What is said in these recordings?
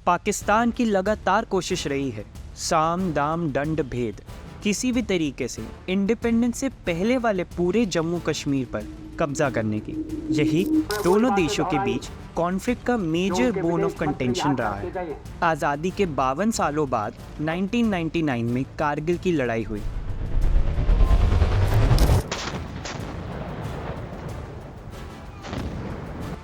पाकिस्तान की लगातार कोशिश रही है साम दाम दंड भेद किसी भी तरीके से इंडिपेंडेंस से पहले वाले पूरे जम्मू कश्मीर पर कब्जा करने की। यही दोनों देशों के बीच कॉन्फ्लिक्ट का मेजर बोन ऑफ कंटेंशन रहा है। आज़ादी के 52 सालों बाद 1999 में कारगिल की लड़ाई हुई।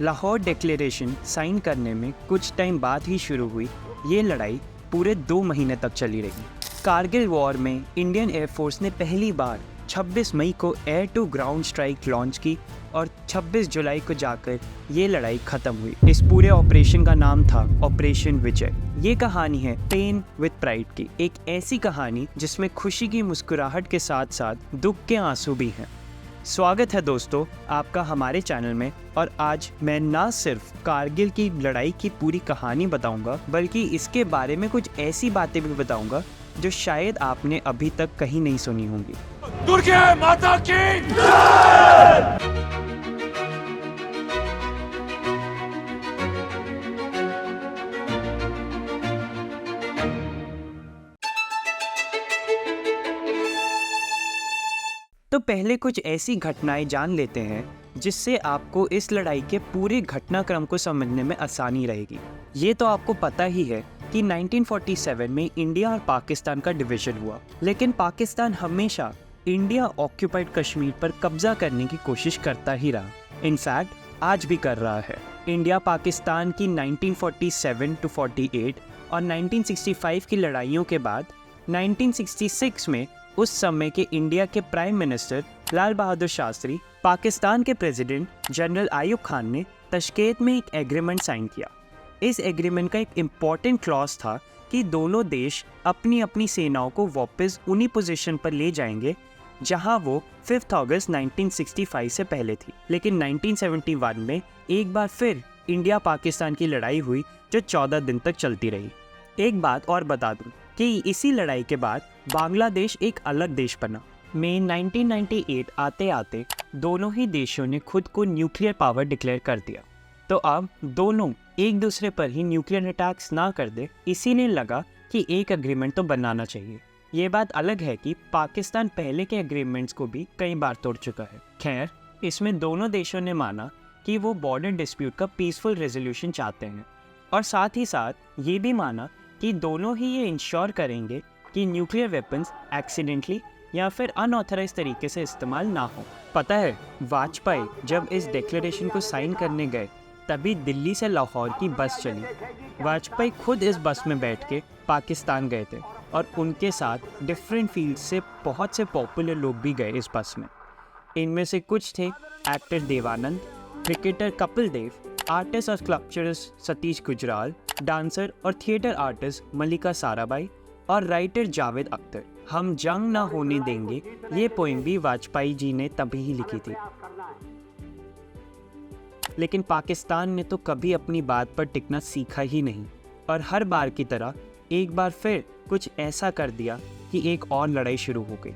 लाहौर डिक्लेरेशन साइन करने में कुछ टाइम बाद ही शुरू हुई ये लड़ाई पूरे 2 महीने तक चली रही। कारगिल वॉर में इंडियन एयरफोर्स ने पहली बार 26 मई को air to ground strike launch की और 26 जुलाई को जाकर ये लड़ाई खत्म हुई। इस पूरे ऑपरेशन का नाम था ऑपरेशन विजय। ये कहानी है पेन विद प्राइड की, एक ऐसी कहानी जिसमें खुशी की मुस्कुराहट के साथ साथ दुख के आंसू भी हैं। स्वागत है दोस्तों आपका हमारे चैनल में, और आज मैं ना सिर्फ कारगिल की लड़ाई की पूरी कहानी बताऊंगा बल्कि इसके बारे में कुछ ऐसी बातें भी बताऊंगा जो शायद आपने अभी तक कहीं नहीं सुनी होंगी। दुर्गे माता की तो पहले कुछ ऐसी घटनाएं जान लेते हैं जिससे आपको इस लड़ाई के पूरे घटनाक्रम को समझने में आसानी रहेगी। ये तो आपको पता ही है कि 1947 में इंडिया और पाकिस्तान का डिवीजन हुआ, लेकिन पाकिस्तान हमेशा इंडिया ऑक्यूपाइड कश्मीर पर कब्जा करने की कोशिश करता ही रहा। इनफैक्ट आज भी कर रहा है। इंडिया पाकिस्तान की 1947 to 48 और 1965 की लड़ाइयों के बाद 1966 में उस समय के इंडिया के प्राइम मिनिस्टर लाल बहादुर शास्त्री, पाकिस्तान के प्रेसिडेंट जनरल आयूब खान ने तशकेत में एक एग्रीमेंट साइन किया। इस एग्रीमेंट का एक इम्पॉर्टेंट क्लॉज था कि दोनों देश अपनी अपनी सेनाओं को वापस उन्हीं पोजीशन पर ले जाएंगे जहां वो 5 अगस्त 1965 से पहले थी। लेकिन 1971 में एक बार फिर इंडिया पाकिस्तान की लड़ाई हुई जो 14 दिन तक चलती रही। एक बात और बता दूं कि इसी लड़ाई के बाद बांग्लादेश एक अलग देश बना। मई 1998 आते आते दोनों ही देशों ने खुद को न्यूक्लियर पावर डिक्लेयर कर दिया। तो अब दोनों एक दूसरे पर ही न्यूक्लियर अटैक्स ना कर दे, इसीलिए लगा कि एक एग्रीमेंट तो बनाना चाहिए। ये बात अलग है कि पाकिस्तान पहले के एग्रीमेंट्स को भी कई बार तोड़ चुका है। खैर, इसमें दोनों देशों ने माना कि वो बॉर्डर डिस्प्यूट का पीसफुल रेजोल्यूशन चाहते हैं, और साथ ही साथ ये भी माना कि दोनों ही ये इंश्योर करेंगे कि न्यूक्लियर वेपन्स एक्सीडेंटली या फिर अनऑथराइज तरीके से इस्तेमाल ना हो। पता है, वाजपेयी जब इस डिक्लेरेशन को साइन करने गए तभी दिल्ली से लाहौर की बस चली। वाजपेयी खुद इस बस में बैठ के पाकिस्तान गए थे और उनके साथ डिफरेंट फील्ड से बहुत से पॉपुलर लोग भी गए इस बस में। इनमें से कुछ थे actor Devanand, cricketer Kapil Dev, artist और स्कल्पचरिस्ट सतीश गुजराल, डांसर और थिएटर आर्टिस्ट मल्लिका साराभाई और राइटर जावेद अख्तर। हम जंग ना होने देंगे ये पोएम भी वाजपेयी जी ने तभी ही लिखी थी। लेकिन पाकिस्तान ने तो कभी अपनी बात पर टिकना सीखा ही नहीं, और हर बार की तरह एक बार फिर कुछ ऐसा कर दिया कि एक और लड़ाई शुरू हो गई।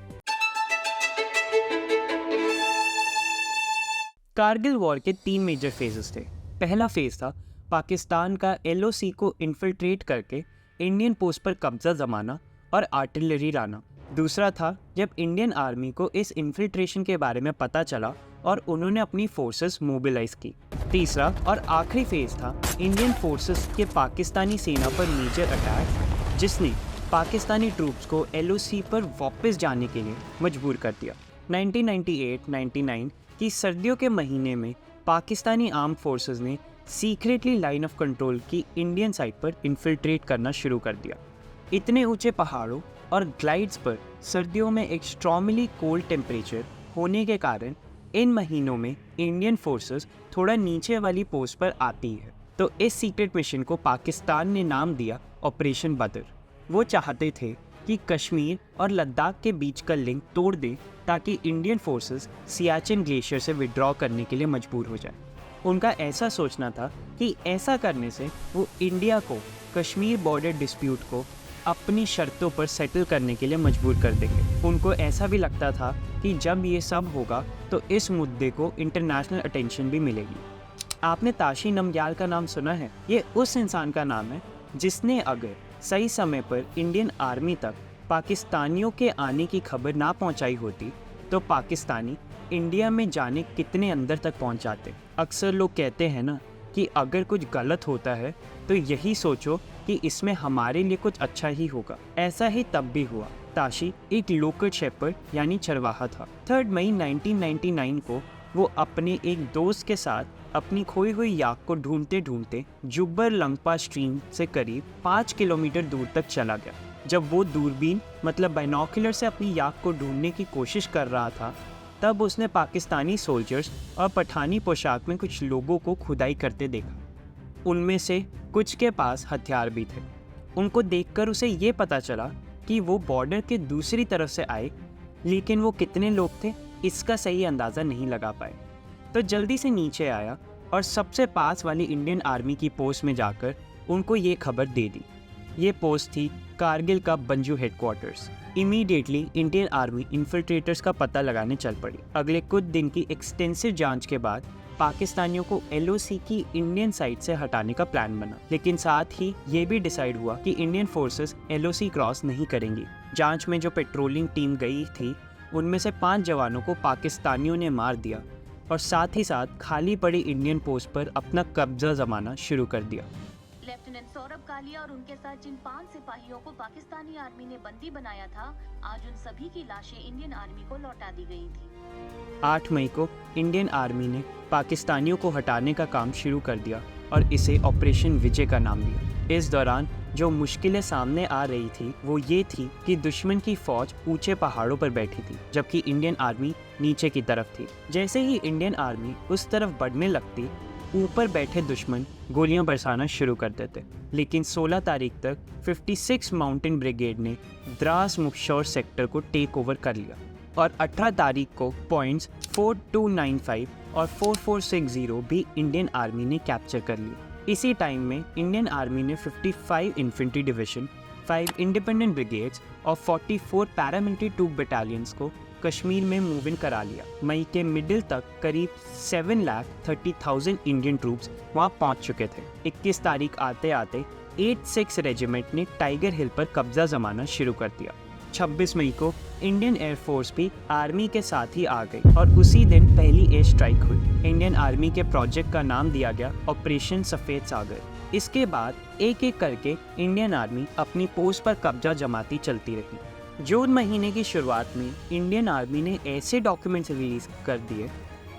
कारगिल वॉर के 3 मेजर फेजेस थे। पहला फेज था पाकिस्तान का LOC को इन्फिल्ट्रेट करके इंडियन पोस्ट पर कब्जा जमाना और आर्टिलरी लाना। दूसरा था जब इंडियन आर्मी को इस इन्फिल्ट्रेशन के बारे में पता चला और उन्होंने अपनी फोर्सेस मोबिलाइज की। तीसरा और आखिरी फेज था इंडियन फोर्सेस के पाकिस्तानी सेना पर मेजर अटैक, जिसने पाकिस्तानी ट्रूप्स को LOC पर वापस जाने के लिए मजबूर कर दिया। 1998-99 की सर्दियों के महीने में पाकिस्तानी आर्म फोर्सेस ने सीक्रेटली लाइन ऑफ कंट्रोल की इंडियन साइड पर इन्फिल्ट्रेट करना शुरू कर दिया। इतने ऊंचे पहाड़ों और ग्लाइड्स पर सर्दियों में एक्सट्रीमली कोल्ड टेम्परेचर होने के कारण इन महीनों में इंडियन फोर्सेस थोड़ा नीचे वाली पोस्ट पर आती है। तो इस सीक्रेट मिशन को पाकिस्तान ने नाम दिया ऑपरेशन बदर। वो चाहते थे कि कश्मीर और लद्दाख के बीच का लिंक तोड़ दें ताकि इंडियन फोर्सेस सियाचिन ग्लेशियर से विड्रॉ करने के लिए मजबूर हो जाए। उनका ऐसा सोचना था कि ऐसा करने से वो इंडिया को कश्मीर बॉर्डर डिस्प्यूट को अपनी शर्तों पर सेटल करने के लिए मजबूर कर देंगे। उनको ऐसा भी लगता था कि जब ये सब होगा तो इस मुद्दे को इंटरनेशनल अटेंशन भी मिलेगी। आपने ताशी नमग्याल का नाम सुना है? ये उस इंसान का नाम है जिसने अगर सही समय पर इंडियन आर्मी तक पाकिस्तानियों के आने की खबर ना पहुंचाई होती तो पाकिस्तानी इंडिया में जाने कितने अंदर तक पहुंच जाते। अक्सर लोग कहते हैं ना कि अगर कुछ गलत होता है तो यही सोचो कि इसमें हमारे लिए कुछ अच्छा ही होगा। ऐसा ही तब भी हुआ। ताशी एक लोकल शेपर्ड यानी चरवाहा था। 3 मई 1999 को वो अपने एक दोस्त के साथ अपनी खोई हुई याक को ढूंढते ढूंढते जुब्बर लंगपा स्ट्रीम से करीब 5 किलोमीटर दूर तक चला गया। जब वो दूरबीन मतलब बाइनोकुलर से अपनी याक को ढूंढने की कोशिश कर रहा था तब उसने पाकिस्तानी सोल्जर्स और पठानी पोशाक में कुछ लोगों को खुदाई करते देखा। उनमें से कुछ के पास हथियार भी थे। उनको देखकर उसे ये पता चला कि वो बॉर्डर के दूसरी तरफ से आए, लेकिन वो कितने लोग थे इसका सही अंदाज़ा नहीं लगा पाए। तो जल्दी से नीचे आया और सबसे पास वाली इंडियन आर्मी की पोस्ट में जाकर उनको ये खबर दे दी। ये पोस्ट थी कारगिल का बंजू headquarters. Immediately Indian army infiltrators का पता लगाने चल पड़ी। अगले कुछ दिन की एक्सटेंसिव जांच के बाद पाकिस्तानियों को एलओसी की इंडियन साइड से हटाने का प्लान बना, लेकिन साथ ही ये भी डिसाइड हुआ कि इंडियन फोर्सेस एलओसी क्रॉस नहीं करेंगी। जांच में जो पेट्रोलिंग टीम गई थी उनमें से 5 जवानों को पाकिस्तानियों ने मार दिया और साथ ही साथ खाली पड़ी इंडियन पोस्ट पर अपना कब्जा जमाना शुरू कर दिया। लेफ्टिनेंट सौरभ कालिया और उनके साथ जिन 5 सिपाहियों को पाकिस्तानी आर्मी ने बंदी बनाया था, आज उन सभी की लाशें इंडियन आर्मी को लौटा दी गई थी। 8 मई को इंडियन आर्मी ने पाकिस्तानियों को हटाने का काम शुरू कर दिया और इसे ऑपरेशन विजय का नाम दिया। इस दौरान जो मुश्किलें सामने आ रही थी वो ये थी कि दुश्मन की फौज ऊंचे पहाड़ों पर बैठी थी जबकि इंडियन आर्मी नीचे की तरफ थी। जैसे ही इंडियन आर्मी उस तरफ बढ़ने लगती ऊपर बैठे दुश्मन गोलियां बरसाना शुरू कर देते। लेकिन 16 तारीख तक 56 माउंटेन ब्रिगेड ने द्रास मुक्शौर सेक्टर को टेक ओवर कर लिया और 18 तारीख को पॉइंट्स 4295 और 4460 भी इंडियन आर्मी ने कैप्चर कर लिए। इसी टाइम में इंडियन आर्मी ने 55 इन्फेंट्री डिवीजन, 5 इंडिपेंडेंट ब्रिगेड्स और 44 पैरामिलिट्री ट्रूप बटालियंस को कश्मीर में मूव इन करा लिया। मई के मिडिल तक करीब 7,30,000 इंडियन ट्रूप्स वहां पहुंच चुके थे। 21 तारीख आते आते 86 रेजिमेंट ने टाइगर हिल पर कब्जा जमाना शुरू कर दिया। 26 मई को इंडियन एयरफोर्स भी आर्मी के साथ ही आ गई और उसी दिन पहली एयर स्ट्राइक हुई। इंडियन आर्मी के प्रोजेक्ट का नाम दिया गया ऑपरेशन सफ़ेद सागर। इसके बाद एक एक करके इंडियन आर्मी अपनी पोस्ट पर कब्जा जमाती चलती रही। जून महीने की शुरुआत में इंडियन आर्मी ने ऐसे डॉक्यूमेंट्स रिलीज कर दिए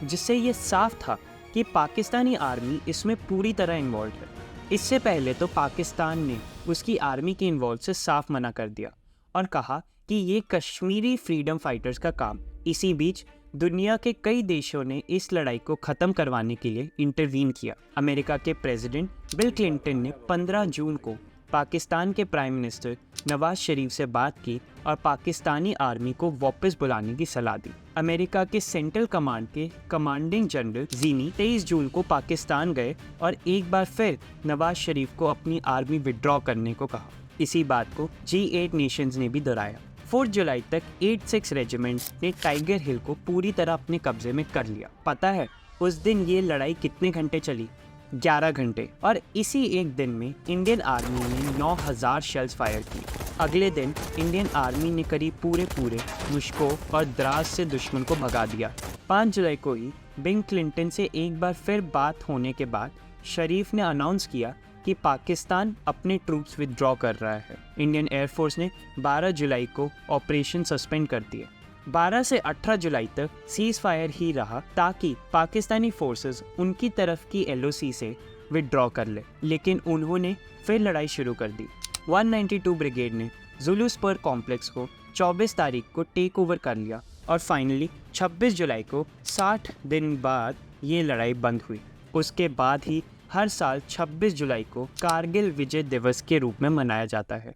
जिससे ये साफ था कि पाकिस्तानी आर्मी इसमें पूरी तरह इन्वॉल्व है। इससे पहले तो पाकिस्तान ने उसकी आर्मी के इन्वॉल्व से साफ मना कर दिया और कहा कि ये कश्मीरी फ्रीडम फाइटर्स का काम। इसी बीच दुनिया के कई देशों ने इस लड़ाई को ख़त्म करवाने के लिए इंटरवीन किया। अमेरिका के प्रेसिडेंट बिल क्लिंटन ने 15 जून को पाकिस्तान के प्राइम मिनिस्टर नवाज शरीफ से बात की और पाकिस्तानी आर्मी को वापस बुलाने की सलाह दी। अमेरिका के सेंट्रल कमांड के कमांडिंग जनरल जीनी 23 जून को पाकिस्तान गए और एक बार फिर नवाज शरीफ को अपनी आर्मी विड्रॉ करने को कहा। इसी बात को G8 नेशंस ने भी दोहराया। 4 जुलाई तक 86 रेजिमेंट्स ने टाइगर हिल को पूरी तरह अपने कब्जे में कर लिया। पता है उस दिन ये लड़ाई कितने घंटे चली? 11 घंटे। और इसी एक दिन में इंडियन आर्मी ने 9000 शेल्स फायर की। अगले दिन इंडियन आर्मी ने करीब पूरे मुश्को और द्रास से दुश्मन को भगा दिया। 5 जुलाई को ही बिल क्लिंटन से एक बार फिर बात होने के बाद शरीफ ने अनाउंस किया कि पाकिस्तान अपने ट्रूप्स विदड्रॉ कर रहा है। इंडियन एयरफोर्स ने 12 जुलाई को ऑपरेशन सस्पेंड कर दिए। 12 से 18 जुलाई तक सीज फायर ही रहा ताकि पाकिस्तानी फोर्सेस उनकी तरफ की एलओसी से विदड्रॉ कर ले, लेकिन उन्होंने फिर लड़ाई शुरू कर दी। 192 ब्रिगेड ने जुलू स्पर कॉम्प्लेक्स को 24 तारीख को टेक ओवर कर लिया और फाइनली 26 जुलाई को 60 दिन बाद ये लड़ाई बंद हुई। उसके बाद ही हर साल 26 जुलाई को कारगिल विजय दिवस के रूप में मनाया जाता है।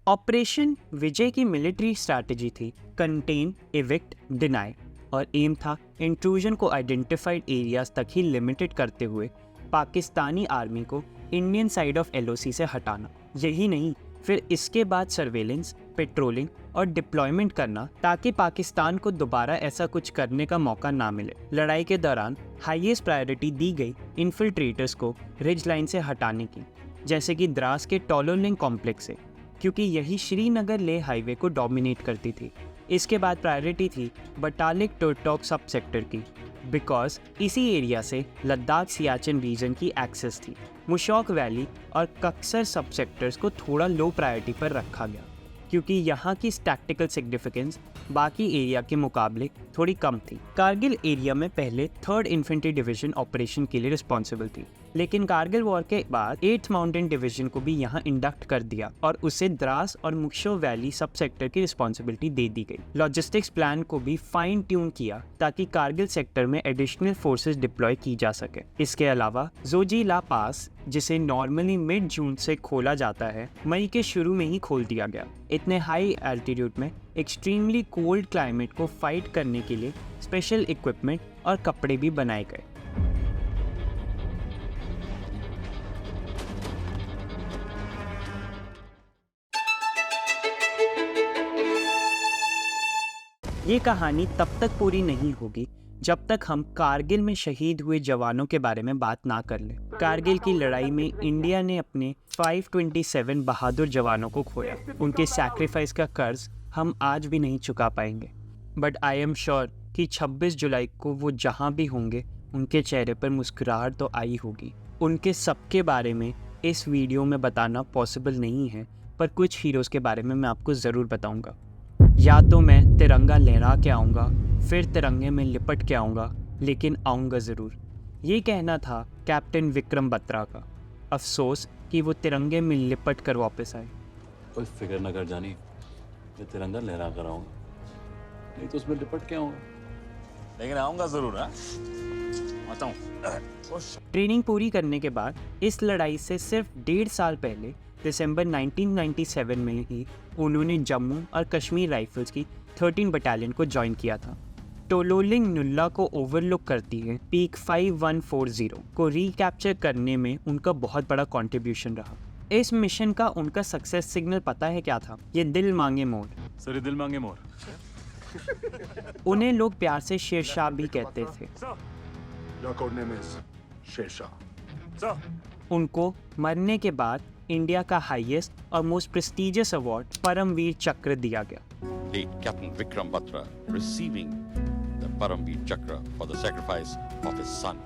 ऑपरेशन विजय की मिलिट्री स्ट्रैटेजी थी कंटेन, इविक्ट, डिनाई और एम था इंट्रूजन को आइडेंटिफाइड एरियाज तक ही लिमिटेड करते हुए पाकिस्तानी आर्मी को इंडियन साइड ऑफ एलओसी से हटाना। यही नहीं, फिर इसके बाद सर्वेलेंस, पेट्रोलिंग और डिप्लॉयमेंट करना ताकि पाकिस्तान को दोबारा ऐसा कुछ करने का मौका ना मिले। लड़ाई के दौरान हाईएस्ट प्रायोरिटी दी गई इन्फिल्ट्रेटर्स को रिज लाइन से हटाने की, जैसे कि द्रास के टोलोलिंग कॉम्प्लेक्स से, क्योंकि यही श्रीनगर लेह हाईवे को डोमिनेट करती थी। इसके बाद प्रायोरिटी थी बटालिक टोरटोक सब सेक्टर की, बिकॉज इसी एरिया से लद्दाख सियाचिन रीजन की एक्सेस थी। मुशौक वैली और कक्सर सब सेक्टर्स को थोड़ा लो प्रायोरिटी पर रखा गया, क्योंकि यहाँ की टैक्टिकल सिग्निफिकेंस बाकी एरिया के मुकाबले थोड़ी कम थी। कारगिल एरिया में पहले 3rd इन्फेंट्री डिवीजन ऑपरेशन के लिए रिस्पॉन्सिबल थी, लेकिन कारगिल वॉर के बाद 8th माउंटेन डिवीजन को भी यहाँ इंडक्ट कर दिया और उसे द्रास और मुक्शो वैली सब सेक्टर की रिस्पॉन्सिबिलिटी दे दी गई। लॉजिस्टिक्स प्लान को भी फाइन ट्यून किया ताकि कारगिल सेक्टर में एडिशनल फोर्सेस डिप्लॉय की जा सके। इसके अलावा जोजिला पास, जिसे नॉर्मली मिड जून से खोला जाता है, मई के शुरू में ही खोल दिया गया। इतने हाई एल्टीट्यूड में एक्सट्रीमली कोल्ड क्लाइमेट को फाइट करने के लिए स्पेशल इक्विपमेंट और कपड़े भी बनाए गए। ये कहानी तब तक पूरी नहीं होगी जब तक हम कारगिल में शहीद हुए जवानों के बारे में बात ना कर लें। कारगिल की लड़ाई में इंडिया ने अपने 527 बहादुर जवानों को खोया। उनके सैक्रिफाइस का कर्ज हम आज भी नहीं चुका पाएंगे, बट आई एम श्योर कि 26 जुलाई को वो जहाँ भी होंगे उनके चेहरे पर मुस्कुराहट तो आई होगी। उनके सबके बारे में इस वीडियो में बताना पॉसिबल नहीं है, पर कुछ हीरोज़ के बारे में मैं आपको ज़रूर बताऊँगा। या तो मैं तिरंगा लहरा के आऊँगा, फिर तिरंगे में लिपट के आऊँगा, लेकिन आऊँगा ज़रूर। ये कहना था कैप्टन विक्रम बत्रा का। अफसोस कि वो तिरंगे में लिपट कर वापस आए। कोई फिक्र न कर जानी, मैं तिरंगा लहरा कर आऊंगा, नहीं तो उसमें लिपट के आऊंगा, लेकिन आऊंगा जरूर। आता हूं। ट्रेनिंग पूरी करने के बाद इस लड़ाई से सिर्फ 1.5 साल पहले दिसंबर 1997 में ही उन्होंने जम्मू और कश्मीर राइफल्स की 13 बटालियन को ज्वाइन किया था। टोलोलिंग नुल्ला को ओवरलुक करती है पीक 5140 को रिकैप्चर करने में उनका बहुत बड़ा कंट्रीब्यूशन रहा। इस मिशन का उनका सक्सेस सिग्नल पता है क्या था? ये दिल मांगे मोर। सर, दिल मांगे मोर। उन्हें लोग प्यार से शेरशाह भी कहते थे। उनको मरने के बाद इंडिया का हाईएस्ट और मोस्ट प्रेस्टिजियस अवार्ड परमवीर चक्र दिया गया। Late Captain Vikram Batra receiving the Paramveer Chakra for the sacrifice of his son.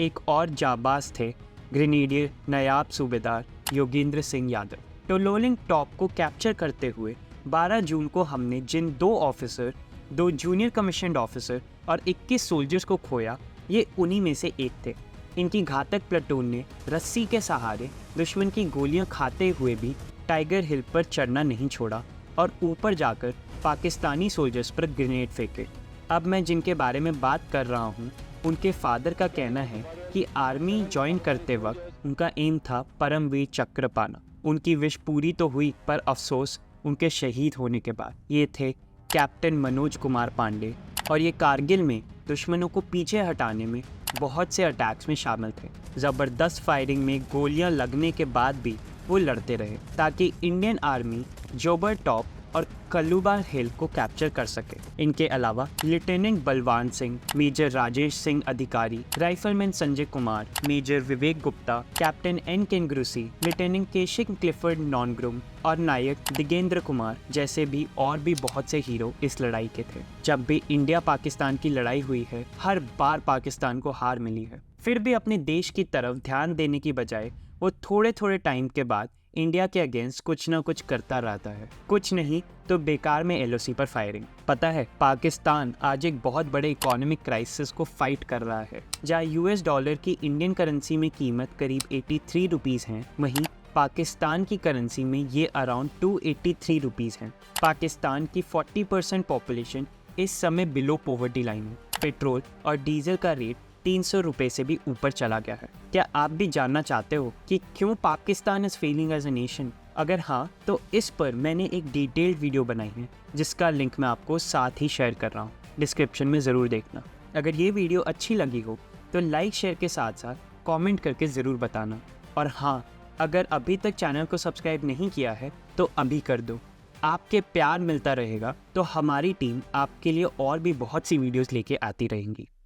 एक और जाबाज थे ग्रेनेडियर नायब सूबेदार योगेंद्र सिंह यादव। टोलोलिंग टॉप को कैप्चर करते हुए 12 जून को हमने जिन 2 ऑफिसर, 2 जूनियर कमीशन्ड ऑफिसर और 21 सोल्जर्स को खोया, ये उन्हीं में से एक थे। इनकी घातक प्लेटून ने रस्सी के सहारे दुश्मन की गोलियां खाते हुए भी टाइगर हिल पर चढ़ना नहीं छोड़ा और ऊपर जाकर पाकिस्तानी सोल्जर्स पर ग्रेनेड फेंके। अब मैं जिनके बारे में बात कर रहा हूँ, उनके फादर का कहना है कि आर्मी ज्वाइन करते वक्त उनका एम था परमवीर चक्र पाना। उनकी विश पूरी तो हुई, पर अफसोस उनके शहीद होने के बाद। ये थे कैप्टन मनोज कुमार पांडे, और ये कारगिल में दुश्मनों को पीछे हटाने में बहुत से अटैक्स में शामिल थे। ज़बरदस्त फायरिंग में गोलियां लगने के बाद भी वो लड़ते रहे ताकि इंडियन आर्मी जोबर टॉप और कल्लूबार हिल को कैप्चर कर सके। इनके अलावा lieutenant Balwan Singh, major Rajesh Singh Adhikari, rifleman Sanjay Kumar, major Vivek Gupta, captain N Kenguruse, lieutenant Keishing Clifford Nongrum और नायक दिगेंद्र कुमार जैसे भी और भी बहुत से हीरो इस लड़ाई के थे। जब भी इंडिया पाकिस्तान की लड़ाई हुई है, हर बार पाकिस्तान को हार मिली है। फिर भी अपने देश की तरफ ध्यान देने की बजाय वो थोड़े थोड़े टाइम के बाद इंडिया के अगेंस्ट कुछ ना कुछ करता रहता है। कुछ नहीं तो बेकार में एलओसी पर फायरिंग। पता है, पाकिस्तान आज एक बहुत बड़े इकोनॉमिक क्राइसिस को फाइट कर रहा है। जहाँ यूएस डॉलर की इंडियन करेंसी में कीमत करीब 83 रुपीज़ हैं, वहीं पाकिस्तान की करेंसी में ये अराउंड 283 रुपीज़ हैं। पाकिस्तान की 40% पॉपुलेशन इस समय बिलो पॉवर्टी लाइन है। पेट्रोल और डीजल का रेट 300 रुपये से भी ऊपर चला गया है। क्या आप भी जानना चाहते हो कि क्यों Pakistan is failing as a nation? अगर हाँ, तो इस पर मैंने एक डिटेल्ड वीडियो बनाई है, जिसका लिंक मैं आपको साथ ही शेयर कर रहा हूँ, डिस्क्रिप्शन में ज़रूर देखना। अगर ये वीडियो अच्छी लगी हो तो लाइक शेयर के साथ साथ कमेंट करके ज़रूर बताना। और हाँ, अगर अभी तक चैनल को सब्सक्राइब नहीं किया है तो अभी कर दो। आपके प्यार मिलता रहेगा तो हमारी टीम आपके लिए और भी बहुत सी वीडियोस लेके आती रहेंगी।